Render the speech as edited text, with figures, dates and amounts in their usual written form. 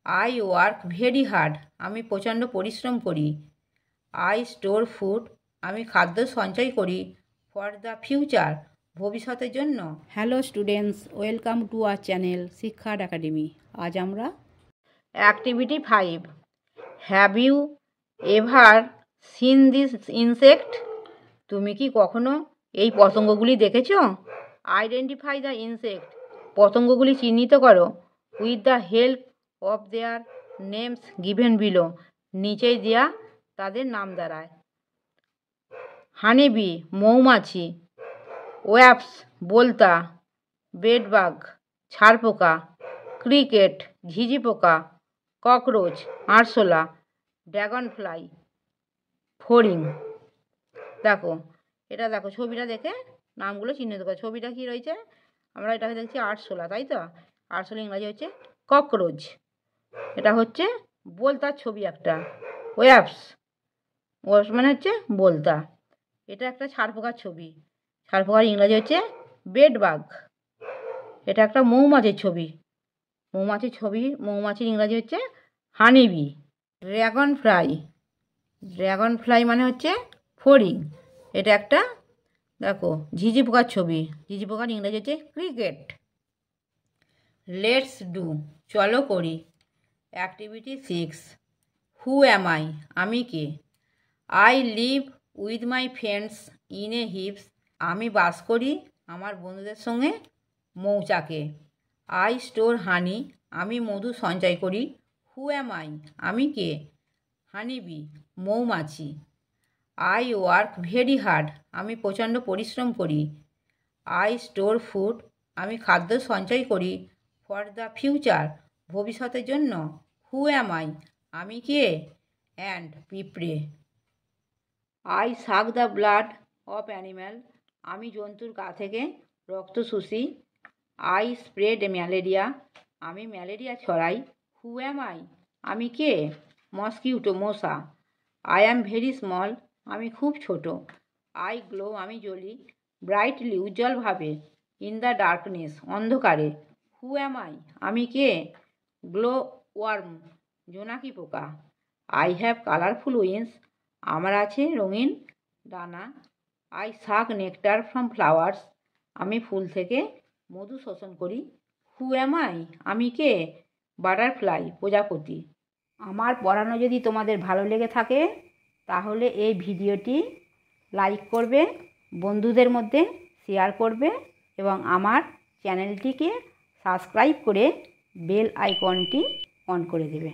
I work very hard, আমি প্রচণ্ড পরিশ্রম করি। আই স্টোর ফুড, আমি খাদ্য সঞ্চয় করি। ফর দ্য ফিউচার, ভবিষ্যতের জন্য। Hello students, welcome to our channel Shiksha academy. আজ আমরা activity 5, have you ever seen this insect, তুমি কি কখনো এই পতঙ্গগুলি দেখেছো? আইডেন্টিফাই দ্য ইনসেক্ট, পতঙ্গগুলি চিহ্নিত করো। With the help of their names given below, নিচেই দেয়া তাদের নাম দ্বারায়। হানিবি, মৌমাছি। ওয়াস্প, বোলতা। বেডবাগ, ছারপোকা। ক্রিকেট, ঝিঝি পোকা। ককরোচ, আরশোলা। ড্রাগন ফ্লাই, ফড়িং। দেখো, এটা দেখো, ছবিটা দেখে নামগুলো চিহ্নিত করো। ছবিটা কি রয়েছে? আমরা এটাকে দেখছি আরশোলা, তাই তো? আরশোলা ইংরাজি হচ্ছে ককরোচ। এটা হচ্ছে বোলতার ছবি একটা। ওয়াস্প, ওয়াস্প মানে হচ্ছে বোলতা। এটা একটা ছারপোকার ছবি। ছারপোকার ইংরাজি হচ্ছে বেডবাগ। এটা একটা মৌমাছির ছবি। মৌমাছির ছবি, মৌমাছির ইংরাজি হচ্ছে honeybee. Dragon fly, dragon fly মানে হচ্ছে ফড়িং। এটা একটা দেখো ঝিঝি পোকার ছবি। ঝিঝি পোকার ইংরাজি হচ্ছে ক্রিকেট। লেটস ডু, চলো করি। অ্যাক্টিভিটি 6, হু অ্যাম আই, আমি কে? I live with my friends in a heaps, আমি বাস করি আমার বন্ধুদের সঙ্গে মৌচাকে। আই স্টোর হানি, আমি মধু সঞ্চয় করি। হু অ্যাম আই, আমি কে? হানিবি, মৌমাছি। আই ওয়ার্ক ভেরি হার্ড, আমি প্রচণ্ড পরিশ্রম করি। আই স্টোর ফুড, আমি খাদ্য সঞ্চয় করি। ফর দ্য ফিউচার, ভবিষ্যতের জন্য। হু অ্যাম আই, আমি কে? অ্যান্ড, পিঁপড়ে। I suck the blood of animal, আমি জন্তুর গা থেকে রক্ত শুষি। আই স্প্রেড ম্যালেরিয়া, আমি ম্যালেরিয়া ছড়াই। হু অ্যাম আই, আমি কে? মসকিউটো, মশা। আই অ্যাম ভেরি স্মল, আমি খুব ছোট। আই গ্লো, আমি জ্বলি। ব্রাইটলি, উজ্জ্বলভাবে। ইন দ্য ডার্কনেস, অন্ধকারে। হু অ্যাম আই, আমি কে? গ্লো ওয়ার্ম, জোনাকি পোকা। আই হ্যাভ কালারফুল উইংস, আমার আছে রঙিন ডানা। আই সাক নেকটার ফ্রম ফ্লাওয়ার্স, আমি ফুল থেকে মধু শোষণ করি। হু অ্যাম আই, আমি কে? বাটারফ্লাই, প্রজাপতি। আমার পড়ানো যদি তোমাদের ভালো লেগে থাকে তাহলে এই ভিডিওটি লাইক করবে, বন্ধুদের মধ্যে শেয়ার করবে এবং আমার চ্যানেলটিকে সাবস্ক্রাইব করে বেল আইকনটি অন করে দেবে।